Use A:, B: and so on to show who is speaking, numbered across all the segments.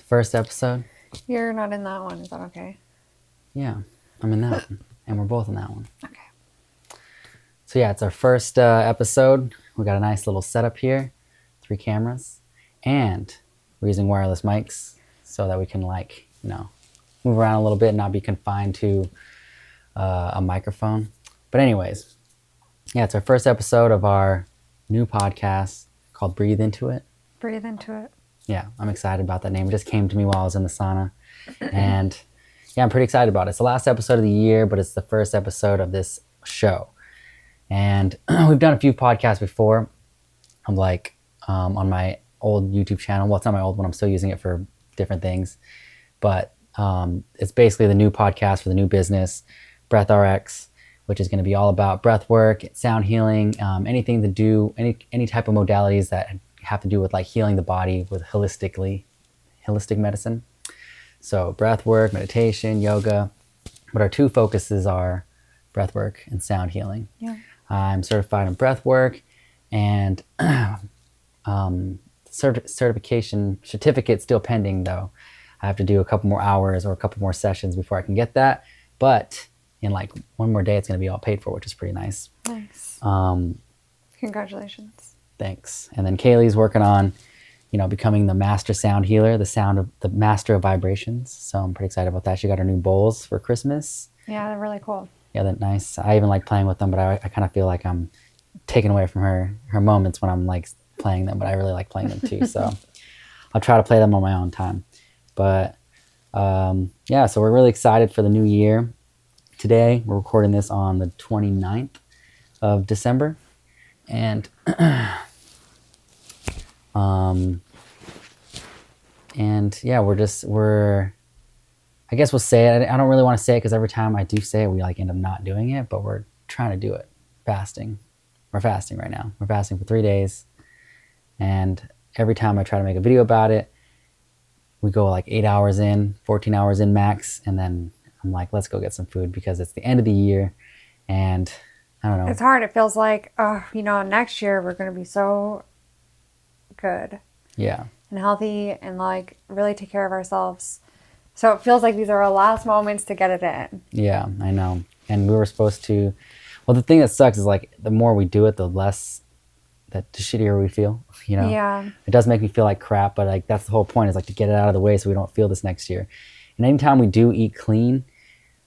A: First episode?
B: You're not in that one. Is that okay?
A: Yeah, I'm in that one. And we're both in that one.
B: Okay.
A: So yeah, it's our first episode. We got a nice little setup here. 3 cameras. And we're using wireless mics so that we can move around a little bit and not be confined to a microphone. But anyways, yeah, it's our first episode of our new podcast called Breathe Into It.
B: Breathe into it.
A: Yeah, I'm excited about that name. It just came to me while I was in the sauna. And yeah, I'm pretty excited about it. It's the last episode of the year, but it's the first episode of this show. And we've done a few podcasts before. I'm on my old YouTube channel. Well, it's not my old one. I'm still using it for different things. But it's basically the new podcast for the new business, BreathRx, which is going to be all about breath work, sound healing, anything to do, any type of modalities that have to do with like healing the body with holistic medicine. So breath work, meditation, yoga. But our 2 focuses are breath work and sound healing.
B: Yeah.
A: I'm certified in breath work, and certification certificate still pending though. I have to do a couple more hours or a couple more sessions before I can get that. But in like one more day, it's going to be all paid for, which is pretty nice.
B: Nice. Congratulations.
A: Thanks. And then Kaylee's working on, becoming the master sound healer, the master of vibrations. So I'm pretty excited about that. She got her new bowls for Christmas.
B: Yeah, they're really cool.
A: Yeah, they're nice. I even like playing with them, but I kind of feel like I'm taking away from her moments when I'm like playing them, but I really like playing them too. So I'll try to play them on my own time. But yeah, so we're really excited for the new year. Today, we're recording this on the 29th of December. And yeah, I guess we'll say it. I don't really want to say it because every time I do say it, we like end up not doing it, but we're trying to do it. Fasting. We're fasting right now. We're fasting for 3 days. And every time I try to make a video about it, we go like 8 hours in, 14 hours in max. And then I'm like, let's go get some food because it's the end of the year. And I don't know.
B: It's hard. It feels like, next year we're going to be so good.
A: Yeah.
B: And healthy and like really take care of ourselves. So it feels like these are our last moments to get it in.
A: Yeah, I know. And we were supposed to, well, the thing that sucks is like the more we do it, the shittier we feel,
B: Yeah.
A: It does make me feel like crap, but like that's the whole point, is like to get it out of the way so we don't feel this next year. And anytime we do eat clean,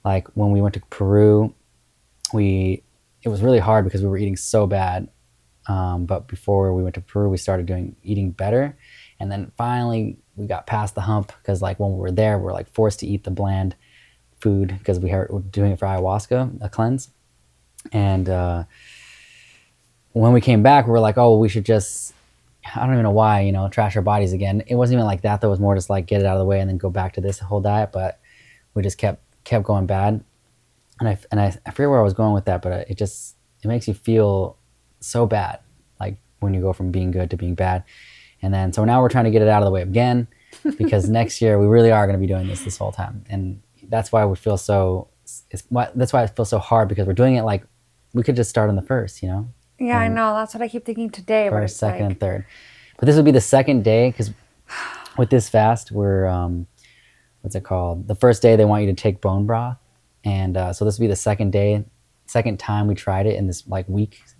A: like when we went to Peru, it was really hard because we were eating so bad. But before we went to Peru, we started eating better. And then finally we got past the hump because like when we were there, we're like forced to eat the bland food because we're doing it for ayahuasca, a cleanse. And when we came back, we were like, oh, we should just, I don't even know why, trash our bodies again. It wasn't even like that. That was more just like get it out of the way and then go back to this whole diet. But we just kept going bad. And I forget where I was going with that, but it makes you feel so bad, like when you go from being good to being bad. And then so now we're trying to get it out of the way again because next year we really are going to be doing this whole time. And that's why that's why it feels so hard, because we're doing it like we could just start on the first,
B: Yeah, I know. That's what I keep thinking today.
A: First, second, and third. But this would be the second day because with this fast, we're, what's it called? The first day they want you to take bone broth. And so this would be the second time we tried it in this like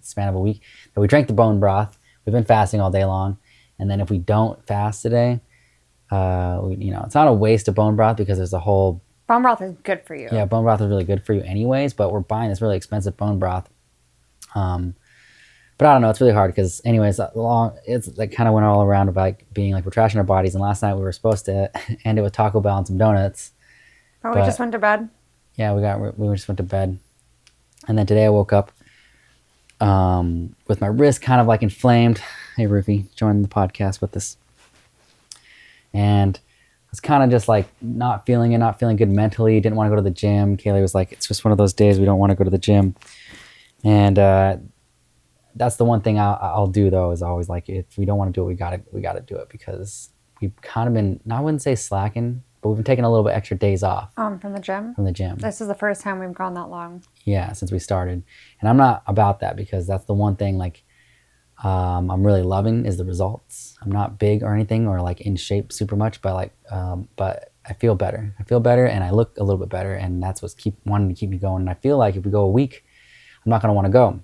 A: span of a week, that we drank the bone broth. We've been fasting all day long. And then if we don't fast today, it's not a waste of bone broth because there's a whole...
B: Bone broth is good for you.
A: Yeah, bone broth is really good for you anyways, but we're buying this really expensive bone broth. But I don't know, it's really hard because anyways, it's like kind of went all around about being like we're trashing our bodies. And last night we were supposed to end it with Taco Bell and some donuts.
B: But we just went to bed.
A: Yeah, we just went to bed. And then today I woke up with my wrist kind of like inflamed. Hey, Rufy, join the podcast with us. And I was kind of just like not feeling good mentally. Didn't want to go to the gym. Kaylee was like, it's just one of those days we don't want to go to the gym. And that's the one thing I'll do though, is always like, if we don't want to do it, we gotta do it, because we've kind of been, I wouldn't say slacking, but we've been taking a little bit extra days off.
B: From the gym?
A: From the gym.
B: This is the first time we've gone that long.
A: Yeah, since we started. And I'm not about that, because that's the one thing, like, I'm really loving is the results. I'm not big or anything or like in shape super much, but like, but I feel better. I feel better and I look a little bit better, and that's what's wanting to keep me going. And I feel like if we go a week, I'm not going to want to go.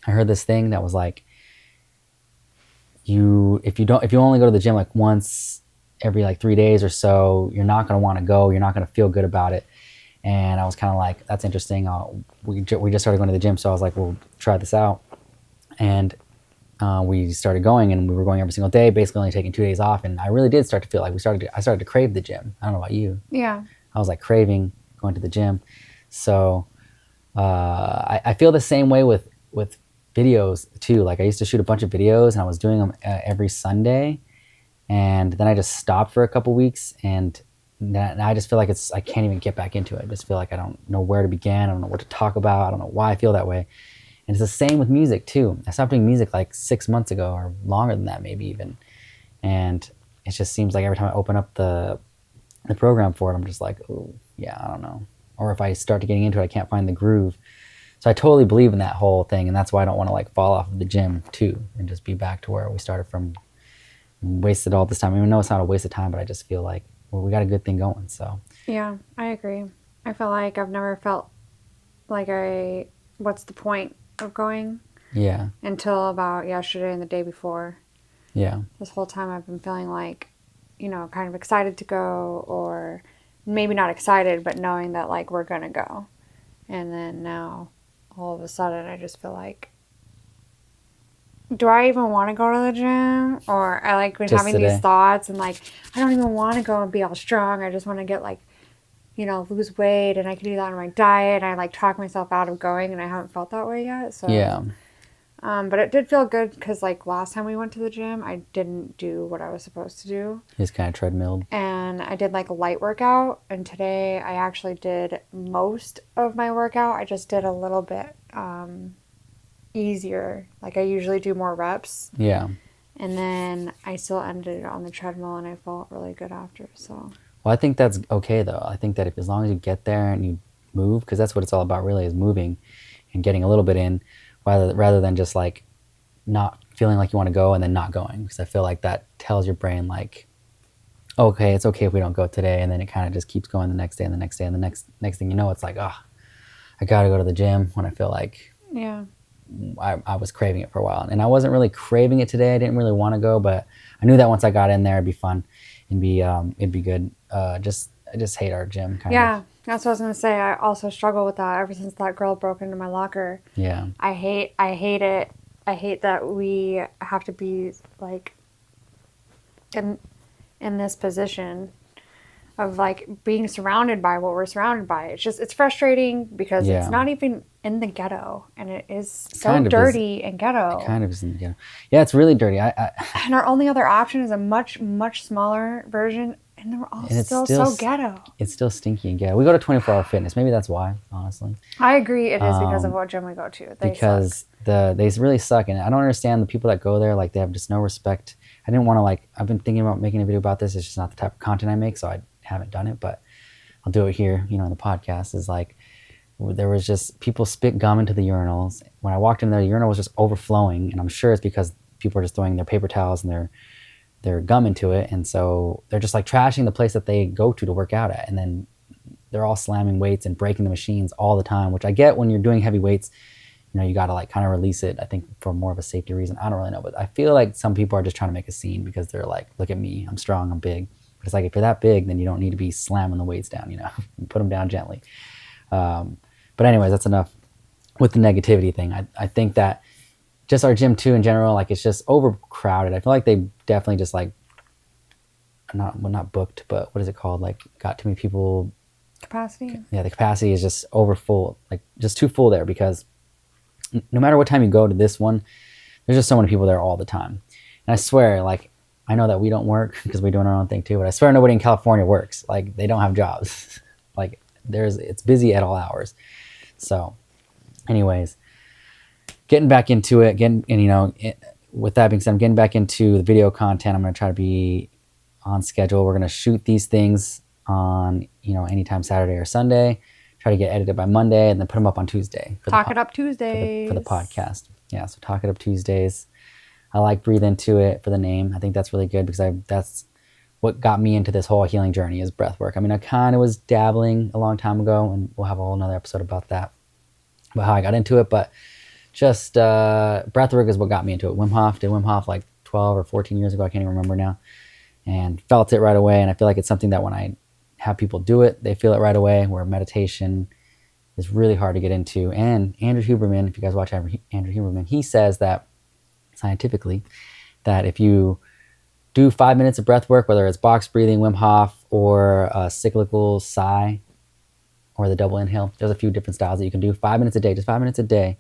A: I heard this thing that was like, if you only go to the gym like once every like 3 days or so, you're not going to want to go. You're not going to feel good about it. And I was kind of like, that's interesting. We just started going to the gym, so I was like, we'll try this out. And we started going, and we were going every single day, basically only taking 2 days off. And I really did start to feel like I started to crave the gym. I don't know about you.
B: Yeah.
A: I was like craving going to the gym. So I feel the same way with videos too. Like I used to shoot a bunch of videos, and I was doing them every Sunday, and then I just stopped for a couple weeks, and I just feel like I can't even get back into it. I just feel like I don't know where to begin. I don't know what to talk about. I don't know why I feel that way. And it's the same with music too. I stopped doing music like 6 months ago, or longer than that maybe even. And it just seems like every time I open up the program for it, I'm just like, oh yeah, I don't know. Or if I start to getting into it, I can't find the groove. So I totally believe in that whole thing, and that's why I don't want to like fall off of the gym too, and just be back to where we started from. Wasted all this time. I know it's not a waste of time, but I just feel like, well, we got a good thing going. So
B: Yeah, I agree. I feel like I've never felt like what's the point of going
A: yeah,
B: until about yesterday and the day before.
A: yeah,
B: This whole time I've been feeling like, kind of excited to go, or maybe not excited, but knowing that like we're gonna go. And then now all of a sudden I just feel like, do I even want to go to the gym? Or I like been
A: Just
B: having
A: today.
B: these thoughts, and like I don't even want to go and be all strong. I just want to get like, lose weight, and I can do that on my diet. And I like talk myself out of going, and I haven't felt that way yet. So
A: yeah,
B: but it did feel good because like last time we went to the gym, I didn't do what I was supposed to do,
A: just kind of treadmilled.
B: and I did like a light workout. And today I actually did most of my workout. I just did a little bit easier. Like I usually do more reps.
A: Yeah.
B: And then I still ended it on the treadmill, and I felt really good after. So
A: Well, I think that's okay though. I think that if as long as you get there and you move, because that's what it's all about really, is moving and getting a little bit in, rather than just like not feeling like you want to go and then not going. Because I feel like that tells your brain like, okay, it's okay if we don't go today, and then it kind of just keeps going the next day and the next day and the next thing you know, it's like, oh, I gotta go to the gym when I feel like
B: yeah.
A: I was craving it for a while. And I wasn't really craving it today. I didn't really want to go, but I knew that once I got in there, it'd be fun and it'd be good. I just hate our gym kind of.
B: Yeah, that's what I was gonna say. I also struggle with that ever since that girl broke into my locker.
A: Yeah.
B: I hate it. I hate that we have to be like in this position of like being surrounded by what we're surrounded by. It's frustrating because
A: Yeah.
B: it's not even in the ghetto, and it is so
A: Kind of
B: dirty and ghetto.
A: Kind of isn't, yeah. Yeah, it's really dirty.
B: And our only other option is a much, much smaller version, and we're all
A: And it's
B: still
A: still
B: so ghetto.
A: It's still stinky and ghetto. We go to 24 Hour Fitness. Maybe that's why, honestly.
B: I agree it is because of what gym we go to. They
A: Because they really suck, and I don't understand the people that go there. Like, they have just no respect. I didn't want to, like, I've been thinking about making a video about this. It's just not the type of content I make, so I haven't done it, but I'll do it here, in the podcast. Is like, there was just people spit gum into the urinals. When I walked in there, the urinal was just overflowing, and I'm sure it's because people are just throwing their paper towels and their gum into it, and so they're just like trashing the place that they go to work out at, and then they're all slamming weights and breaking the machines all the time, which I get when you're doing heavy weights. You got to like kind of release it, I think, for more of a safety reason. I don't really know, but I feel like some people are just trying to make a scene because they're like, look at me, I'm strong, I'm big. But it's like, if you're that big, then you don't need to be slamming the weights down, put them down gently. But anyways, that's enough with the negativity thing. I think that just our gym too in general, like, it's just overcrowded. I feel like they definitely just like, not booked, but what is it called? Like, got too many people.
B: Capacity.
A: Yeah, the capacity is just over full, like just too full there, because no matter what time you go to this one, there's just so many people there all the time. And I swear, like, I know that we don't work because we're doing our own thing too, but I swear nobody in California works. Like, they don't have jobs. Like, it's busy at all hours. So anyways, getting back into it, with that being said, I'm getting back into the video content. I'm going to try to be on schedule. We're going to shoot these things on, anytime Saturday or Sunday, try to get edited by Monday, and then put them up on Tuesday.
B: Talk It Up Tuesdays.
A: For the podcast. Yeah, so Talk It Up Tuesdays. I like Breathe Into It for the name. I think that's really good because that's what got me into this whole healing journey is breath work. I mean, I kind of was dabbling a long time ago, and we'll have a whole nother episode about that, about how I got into it. But just breath work is what got me into it. Wim Hof, did Wim Hof like 12 or 14 years ago. I can't even remember now. And felt it right away. And I feel like it's something that when I have people do it, they feel it right away, where meditation is really hard to get into. And Andrew Huberman, if you guys watch Andrew Huberman, he says that scientifically, that if you do 5 minutes of breath work, whether it's box breathing, Wim Hof, or a cyclical sigh, or the double inhale, there's a few different styles that you can do. 5 minutes a day, just 5 minutes a day,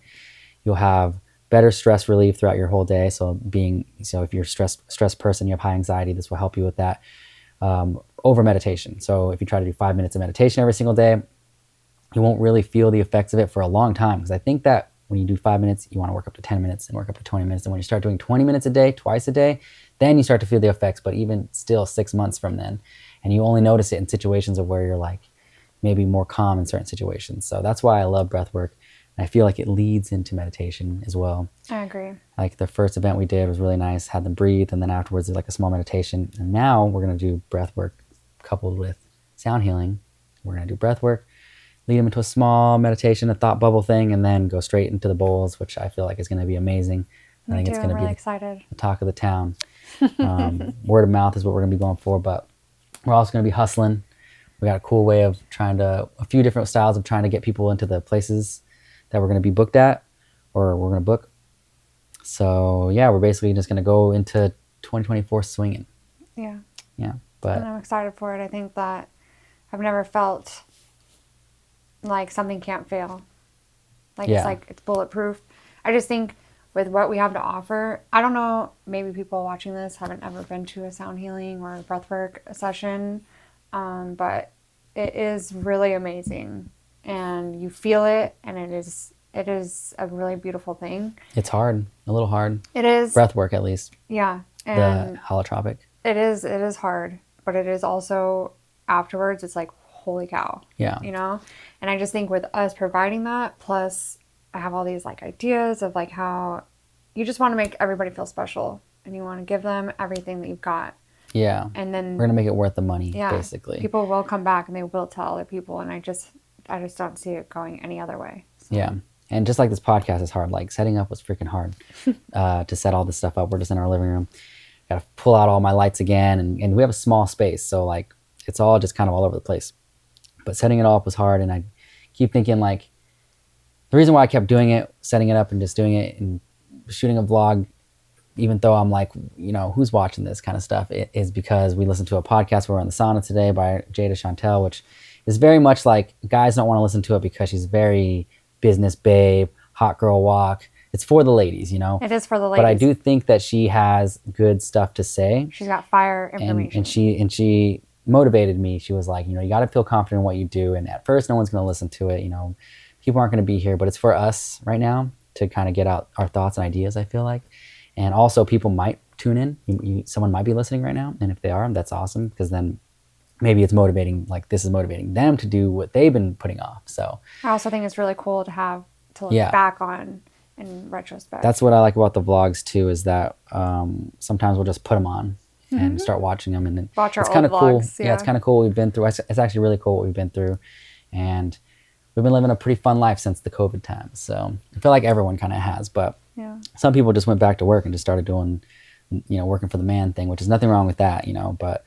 A: you'll have better stress relief throughout your whole day. So if you're a stressed person, you have high anxiety, this will help you with that. Over meditation. So if you try to do 5 minutes of meditation every single day, you won't really feel the effects of it for a long time. Because I think that when you do 5 minutes, you want to work up to 10 minutes and work up to 20 minutes. And when you start doing 20 minutes a day, twice a day, then you start to feel the effects. But even still 6 months from then, and you only notice it in situations of where you're like maybe more calm in certain situations. So that's why I love breath work. And I feel like it leads into meditation as well.
B: I agree.
A: Like the first event we did was really nice, had them breathe, and then afterwards like a small meditation. And now we're going to do breath work coupled with sound healing. We're going to do breath work, lead them into a small meditation, a thought bubble thing, and then go straight into the bowls, which I feel like is going to be amazing. I think it's going to
B: really
A: be
B: excited.
A: The talk of the town. Word of mouth is what we're going to be going for, but we're also going to be hustling. We got a cool way of a few different styles of trying to get people into the places that we're going to be booked at, or we're going to book. So yeah, we're basically just going to go into 2024 swinging.
B: Yeah.
A: Yeah. But
B: and I'm excited for it. I think that I've never felt like something can't fail. It's bulletproof. I just think with what we have to offer, I don't know, maybe people watching this haven't ever been to a sound healing or a breathwork session, but it is really amazing, and you feel it, and it is a really beautiful thing.
A: It's hard, a little hard.
B: It is.
A: Breath work, at least.
B: Yeah. And
A: the holotropic.
B: It is hard, but it is also afterwards, it's like, holy cow.
A: Yeah.
B: You know? And I just think with us providing that, plus I have all these like ideas of like how you just want to make everybody feel special, and you want to give them everything that you've got.
A: Yeah.
B: And then
A: we're going to make it worth the money, basically.
B: People will come back and they will tell other people, and I just don't see it going any other way. So.
A: Yeah. And just like this podcast is hard, like setting up was freaking hard to set all this stuff up. We're just in our living room. Got to pull out all my lights again. And we have a small space. So like it's all just kind of all over the place. But setting it all up was hard. And I keep thinking like the reason why I kept doing it, setting it up and just doing it and shooting a vlog, even though I'm like, you know, who's watching this kind of stuff, it is because we listened to a podcast. We're on the sauna today by Jada Chantel, which is very much like guys don't want to listen to it because she's very business babe, hot girl walk. It's for the ladies, you know?
B: It is for the ladies.
A: But I do think that she has good stuff to say.
B: She's got fire information.
A: And she motivated me. She was like, you know, you got to feel confident in what you do. And at first, no one's going to listen to it. You know, people aren't going to be here, but it's for us right now to kind of get out our thoughts and ideas, I feel like. And also people might tune in. Someone might be listening right now. And if they are, that's awesome, because then maybe it's motivating, like this is motivating them to do what they've been putting off. So
B: I also think it's really cool to look back on in retrospect.
A: That's what I like about the vlogs too, is that sometimes we'll just put them on and start watching them, and
B: watch our
A: it's kind of cool.
B: Vlogs,
A: Yeah, it's kind of cool what we've been through. It's actually really cool what we've been through, and we've been living a pretty fun life since the COVID times. So I feel like everyone kind of has, but some people just went back to work and just started doing, you know, working for the man thing, which is nothing wrong with that, you know, but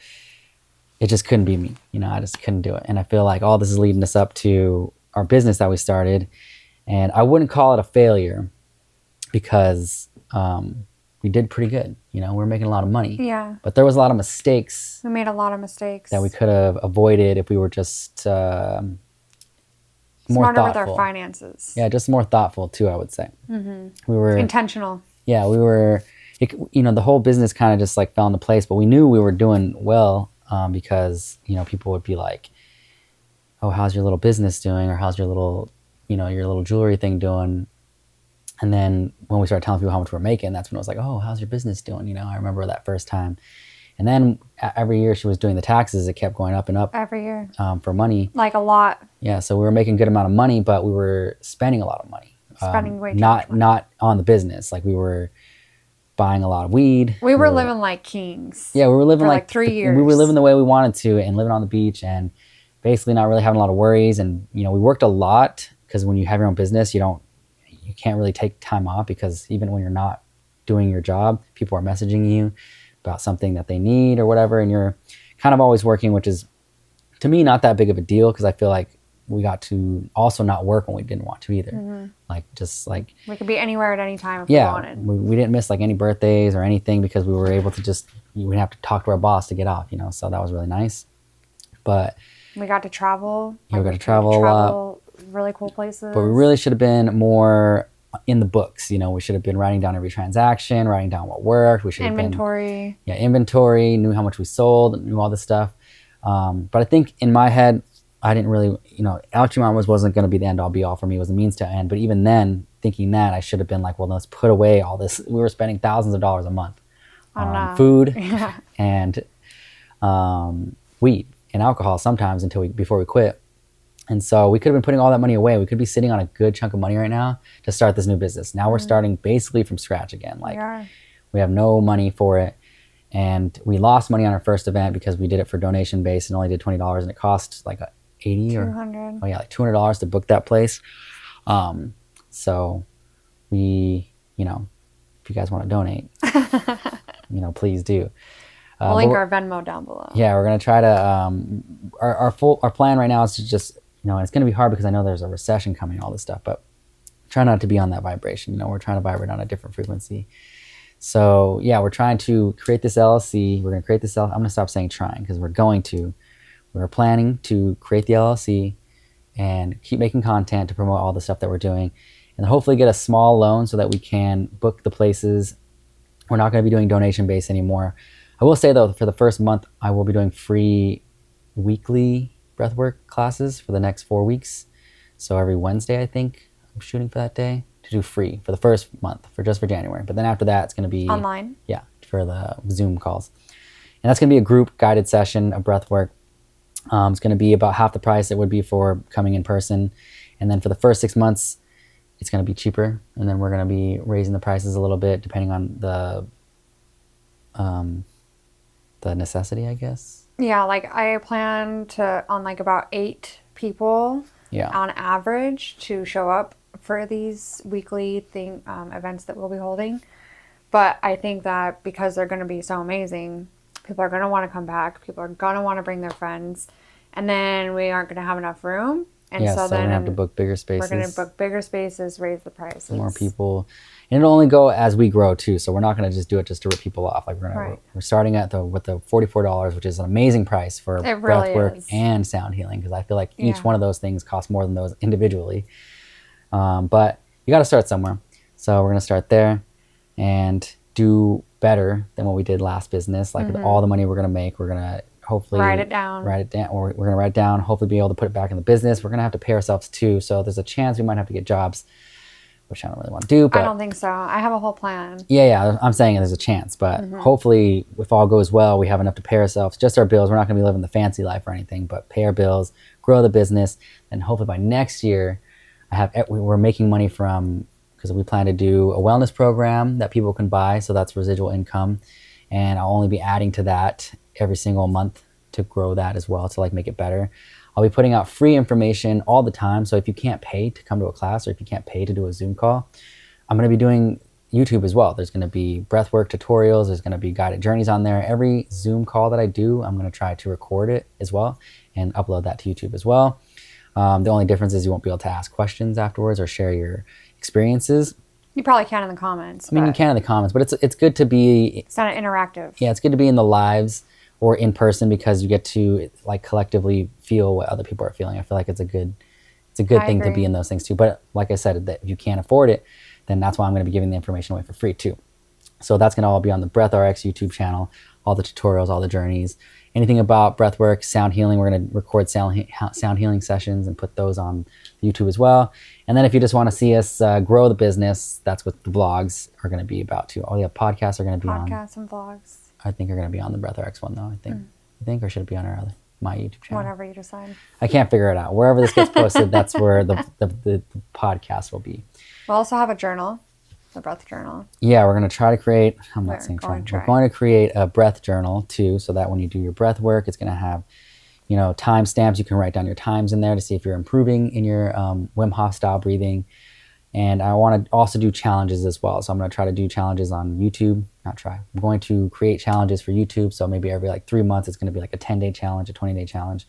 A: it just couldn't be me. You know, I just couldn't do it. And I feel like all this is leading us up to our business that we started, and I wouldn't call it a failure because we did pretty good. You know, we're making a lot of money.
B: Yeah.
A: But there was a lot of mistakes.
B: We made a lot of mistakes
A: that we could have avoided if we were just more
B: smarter
A: thoughtful
B: with our finances.
A: Yeah, just more thoughtful too, I would say. We were
B: intentional.
A: Yeah, we were. You know, the whole business kind of just like fell into place, but we knew we were doing well because, you know, people would be like, "Oh, how's your little business doing?" Or "How's your little, you know, your little jewelry thing doing?" And then when we started telling people how much we're making, that's when it was like, "Oh, how's your business doing?" You know, I remember that first time. And then every year she was doing the taxes, it kept going up and up.
B: Every year.
A: For money.
B: Like a lot.
A: Yeah, so we were making a good amount of money, but we were spending a lot of money.
B: Spending way too much money.
A: Not on the business. Like we were buying a lot of weed.
B: We were living like kings.
A: Yeah, we were living
B: for
A: like
B: 3 years.
A: We were living the way we wanted to and living on the beach and basically not really having a lot of worries. And, you know, we worked a lot because when you have your own business, you can't really take time off because even when you're not doing your job, people are messaging you about something that they need or whatever. And you're kind of always working, which is to me not that big of a deal because I feel like we got to also not work when we didn't want to either. Like just like
B: we could be anywhere at any time if we wanted.
A: We didn't miss like any birthdays or anything because we were able to just, we didn't have to talk to our boss to get off, you know, so that was really nice. But
B: we got to travel.
A: Yeah, we got to travel a lot.
B: Really cool places.
A: But we really should have been more in the books. You know, we should have been writing down every transaction, writing down what worked. We should have
B: inventory.
A: Inventory, knew how much we sold, knew all this stuff. But I think in my head, I didn't really, you know, Alchemon wasn't going to be the end all be all for me. It was a means to end. But even then, thinking that, I should have been like, well, let's put away all this. We were spending thousands of dollars a month on food and weed and alcohol sometimes before we quit. And so we could have been putting all that money away. We could be sitting on a good chunk of money right now to start this new business. Now we're starting basically from scratch again. Like we have no money for it. And we lost money on our first event because we did it for donation base and only did $20 and it cost like $80 or
B: $200.
A: Oh yeah, like $200 to book that place. So we, you know, if you guys want to donate, you know, please do.
B: We'll link our Venmo down below.
A: Yeah, we're gonna try to. Our plan right now is to just, you know, it's gonna be hard because I know there's a recession coming, all this stuff, but try not to be on that vibration. You know, we're trying to vibrate on a different frequency. So yeah, we're trying to create this LLC. We're gonna create this I'm gonna stop saying trying because we're planning to create the LLC and keep making content to promote all the stuff that we're doing, and hopefully get a small loan so that we can book the places. We're not gonna be doing donation based anymore. I will say though, for the first month, I will be doing free weekly breathwork classes for the next 4 weeks. So every Wednesday, I think I'm shooting for that day to do free for the first month, just for January. But then after that, it's going to be
B: online.
A: Yeah, for the Zoom calls, and that's going to be a group guided session of breathwork. It's going to be about half the price it would be for coming in person, and then for the first 6 months, it's going to be cheaper, and then we're going to be raising the prices a little bit depending on the necessity, I guess.
B: Yeah, like I plan to on like about 8 people on average to show up for these weekly events that we'll be holding. But I think that because they're going to be so amazing, people are going to want to come back. People are going to want to bring their friends. And then we aren't going to have enough room. And so then
A: we're going to have to book bigger spaces.
B: We're going to book bigger spaces, raise the prices.
A: More people. And it'll only go as we grow too. So we're not going to just do it just to rip people off. Like we're starting at with the $44, which is an amazing price for breathwork and sound healing. Because I feel like each one of those things costs more than those individually. But you got to start somewhere. So we're going to start there and do better than what we did last business. Like with all the money we're going to make, we're going to hopefully
B: write it down,
A: or we're going to write it down, hopefully be able to put it back in the business. We're going to have to pay ourselves too. So there's a chance we might have to get jobs, which I don't really want to do. But
B: I don't think so. I have a whole plan.
A: Yeah. I'm saying there's a chance, but hopefully if all goes well, we have enough to pay ourselves, just our bills. We're not going to be living the fancy life or anything, but pay our bills, grow the business. And hopefully by next year, we're making money from, because we plan to do a wellness program that people can buy. So that's residual income. And I'll only be adding to that every single month to grow that as well, to like make it better. I'll be putting out free information all the time. So if you can't pay to come to a class or if you can't pay to do a Zoom call, I'm going to be doing YouTube as well. There's going to be breathwork tutorials. There's going to be guided journeys on there. Every Zoom call that I do, I'm going to try to record it as well and upload that to YouTube as well. The only difference is you won't be able to ask questions afterwards or share your experiences.
B: You probably can in the comments.
A: I mean, you can in the comments, but it's good to be...
B: It's not interactive.
A: Yeah, it's good to be in the lives or in person because you get to like collectively feel what other people are feeling. I feel like it's a good thing to be in those things too. But like I said, that if you can't afford it, then that's why I'm going to be giving the information away for free too. So that's going to all be on the BreathRx YouTube channel, all the tutorials, all the journeys, anything about breathwork, sound healing. We're going to record sound healing sessions and put those on YouTube as well. And then if you just want to see us grow the business, that's what the vlogs are going to be about too. All the podcasts are going to be on.
B: Podcasts and vlogs.
A: I think are going to be on the BreathRx one though. I think, or should it be on my YouTube channel?
B: Whatever you decide.
A: I can't figure it out. Wherever this gets posted, that's where the podcast will be.
B: We'll also have a journal. the breath journal.
A: Yeah, we're going to try to create, I'm not
B: We're
A: saying
B: going
A: try,
B: to
A: we're
B: try.
A: going to create a breath journal too, so that when you do your breath work, it's going to have, you know, time stamps. You can write down your times in there to see if you're improving in your Wim Hof style breathing. And I want to also do challenges as well. So I'm going to try to do challenges on YouTube. Not try. I'm going to create challenges for YouTube. So maybe every like 3 months, it's going to be like a 10-day challenge, a 20-day challenge,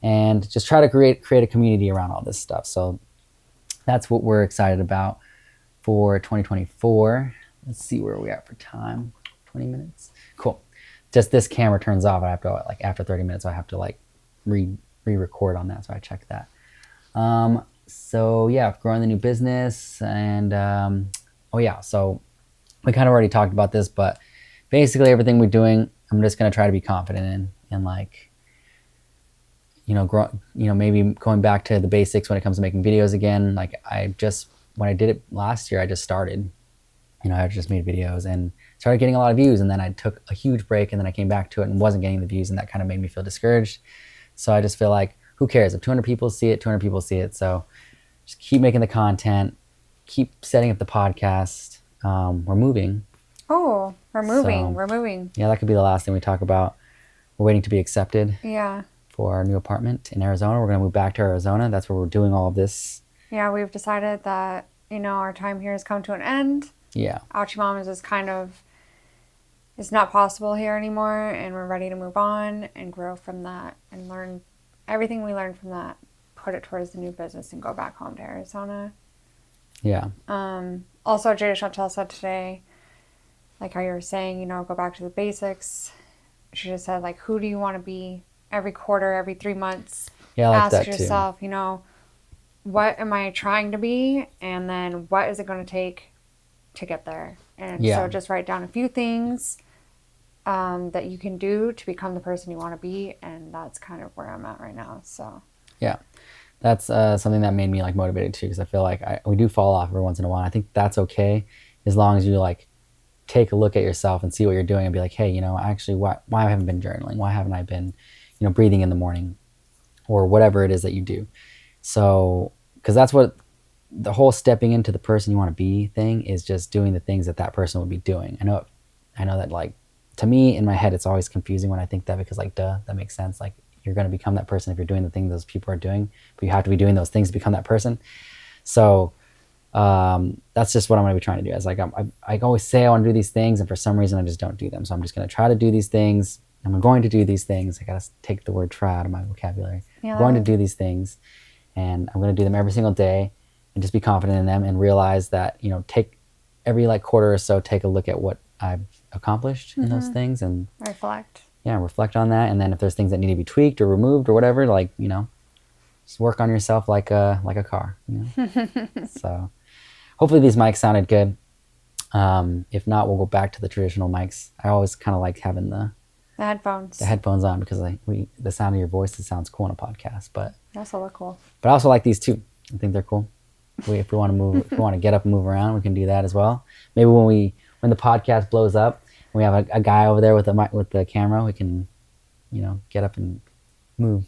A: and just try to create a community around all this stuff. So that's what we're excited about for 2024. Let's see where we are for time. 20 minutes. Cool. Just this camera turns off. I have to like after 30 minutes, I have to like re-record on that. So I check that. So yeah, growing the new business and oh yeah, so we kind of already talked about this, but basically everything we're doing, I'm just gonna try to be confident in, and like, you know, maybe going back to the basics when it comes to making videos again. Like when I did it last year, I just started, you know, I just made videos and started getting a lot of views, and then I took a huge break, and then I came back to it and wasn't getting the views, and that kind of made me feel discouraged. So I just feel like, who cares if 200 people see it, 200 people see it. So just keep making the content, keep setting up the podcast. We're moving.
B: Oh, we're moving.
A: So,
B: We're moving.
A: Yeah, that could be the last thing we talk about. We're waiting to be accepted
B: Yeah.
A: for our new apartment in Arizona. We're going to move back to Arizona. That's where we're doing all of this.
B: Yeah, we've decided that, you know, our time here has come to an end.
A: Yeah.
B: Ouchie Mamas is kind of, it's not possible here anymore, and we're ready to move on and grow from that and learn everything we learned from that, put it towards the new business and go back home to Arizona.
A: Yeah.
B: Also, Jada Chantel said today, like how you were saying, you know, go back to the basics. She just said, like, who do you want to be every quarter, every 3 months?
A: Yeah, I like
B: Ask
A: that
B: yourself, you know, what am I trying to be? And then what is it going to take to get there? And so just write down a few things that you can do to become the person you want to be. And that's kind of where I'm at right now. So
A: yeah, that's something that made me like motivated too, because I feel like we do fall off every once in a while. I think that's okay, as long as you like take a look at yourself and see what you're doing and be like, hey, you know, actually, why I haven't been journaling? Why haven't I been, you know, breathing in the morning, or whatever it is that you do? So, because that's what the whole stepping into the person you want to be thing is, just doing the things that that person would be doing. I know that, like, to me in my head, it's always confusing when I think that, because like, duh, that makes sense. Like, you're going to become that person if you're doing the things those people are doing, but you have to be doing those things to become that person. So that's just what I'm going to be trying to do. As like, I always say I want to do these things, and for some reason I just don't do them. So I'm just going to try to do these things. I'm going to do these things. I got to take the word try out of my vocabulary.
B: yeah,
A: I'm going to do these things, and I'm going to do them every single day, and just be confident in them, and realize that, you know, take every like quarter or so, take a look at what I've accomplished in those things, and reflect on that. And then if there's things that need to be tweaked or removed or whatever, like, you know, just work on yourself like a car, you know. So hopefully these mics sounded good. If not, we'll go back to the traditional mics. I always kind of like having the headphones on, because the sound of your voice, it sounds cool on a podcast. But
B: they also look cool.
A: But I also like these too. I think they're cool. If we want to move, if we want to get up and move around, we can do that as well. Maybe when the podcast blows up, and we have a guy over there with the camera, we can, you know, get up and move.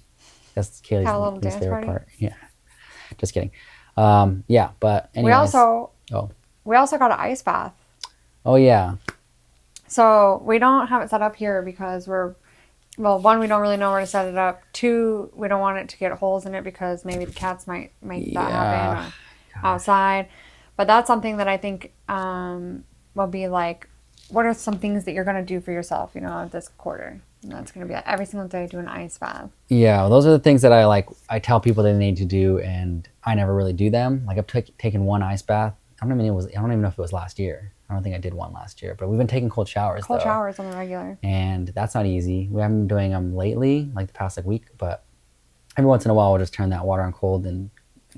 A: That's Kaylee's least favorite part. Yeah, just kidding. Yeah, but anyways.
B: We also got an ice bath.
A: Oh yeah.
B: So we don't have it set up here because one, we don't really know where to set it up. Two, we don't want it to get holes in it because maybe the cats might make that happen, or outside. But that's something that I think will be like, what are some things that you're going to do for yourself, you know, this quarter? And that's going to be like every single day do an ice bath. Yeah,
A: well, those are the things that I tell people they need to do, and I never really do them. Like, I've taken one ice bath. I don't even know if it was last year. I don't think I did one last year, but we've been taking cold showers
B: on the regular.
A: And that's not easy. We haven't been doing them lately, like the past week, but every once in a while we'll just turn that water on cold and,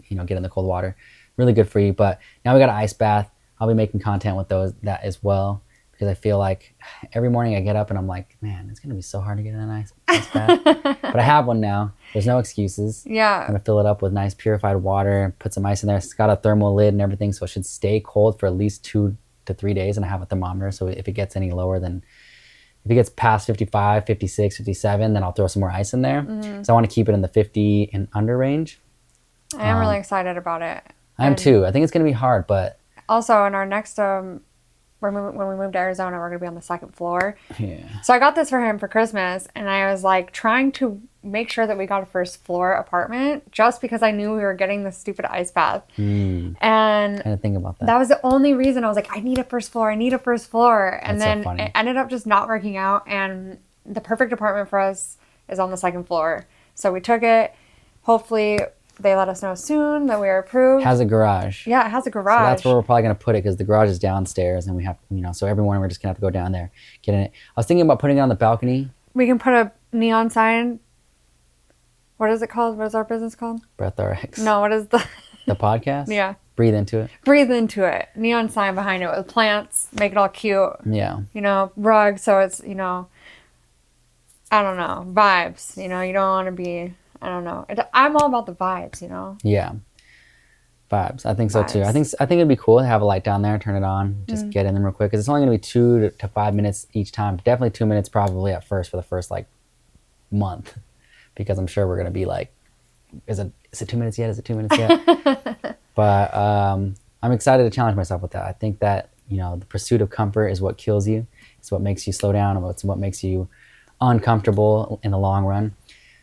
A: you know, get in the cold water. Really good for you. But now we got an ice bath. I'll be making content with that as well, because I feel like every morning I get up and I'm like, man, it's going to be so hard to get in an ice bath. But I have one now. There's no excuses.
B: Yeah.
A: I'm going to fill it up with nice purified water, put some ice in there. It's got a thermal lid and everything, so it should stay cold for at least 2 to 3 days. And I have a thermometer, so if it gets any lower than, if it gets past 55, 56, 57, then I'll throw some more ice in there. Mm-hmm. So I want to keep it in the 50 and under range.
B: I am really excited about it.
A: I am too. I think it's going to be hard, but
B: also in our next when we moved to Arizona, we're gonna be on the second floor.
A: Yeah.
B: So I got this for him for Christmas, and I was like trying to make sure that we got a first floor apartment just because I knew we were getting this stupid ice bath. And
A: I didn't think about that.
B: that was the only reason I was like, I need a first floor. I need a first floor. And
A: That's so
B: then
A: funny.
B: it ended up just not working out. And the perfect apartment for us is on the second floor. So we took it. Hopefully they let us know soon that we are approved.
A: Has a garage.
B: Yeah, it has a
A: So
B: garage.
A: that's where we're probably going to put it because the garage is downstairs and we have, so every morning we're just going to have to go down there, get in it. I was thinking about putting it on the balcony.
B: We can put a neon sign. What is it called? What is our business called?
A: Breath RX.
B: No, what is the
A: The podcast?
B: Yeah.
A: Breathe into it.
B: Breathe into it. Neon sign behind it with plants, make it all cute.
A: Yeah.
B: Rug so it's, I don't know, vibes. You don't want to be, I don't know. I'm all about the vibes,
A: Yeah. Vibes. I think so too. I
B: Vibes.
A: think it'd be cool to have a light down there, turn it on, just get in them real quick. Because it's only going to be 2 to 5 minutes each time. Definitely 2 minutes probably at first for the first month. Because I'm sure we're going to be like, is it 2 minutes yet? Is it 2 minutes yet? But I'm excited to challenge myself with that. I think that, the pursuit of comfort is what kills you. It's what makes you slow down. It's what makes you uncomfortable in the long run.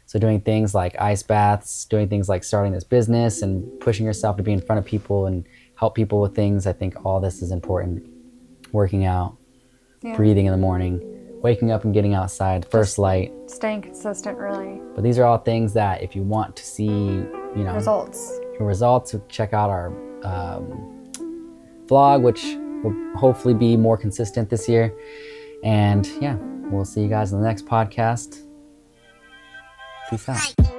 A: So doing things like ice baths, doing things like starting this business and pushing yourself to be in front of people and help people with things, I think all this is important. Working out,
B: Yeah.
A: breathing in the morning, waking up and getting outside, first light.
B: Staying consistent, really.
A: But these are all things that if you want to see,
B: Results.
A: your results, check out our vlog, which will hopefully be more consistent this year. And yeah, we'll see you guys in the next podcast. Peace out.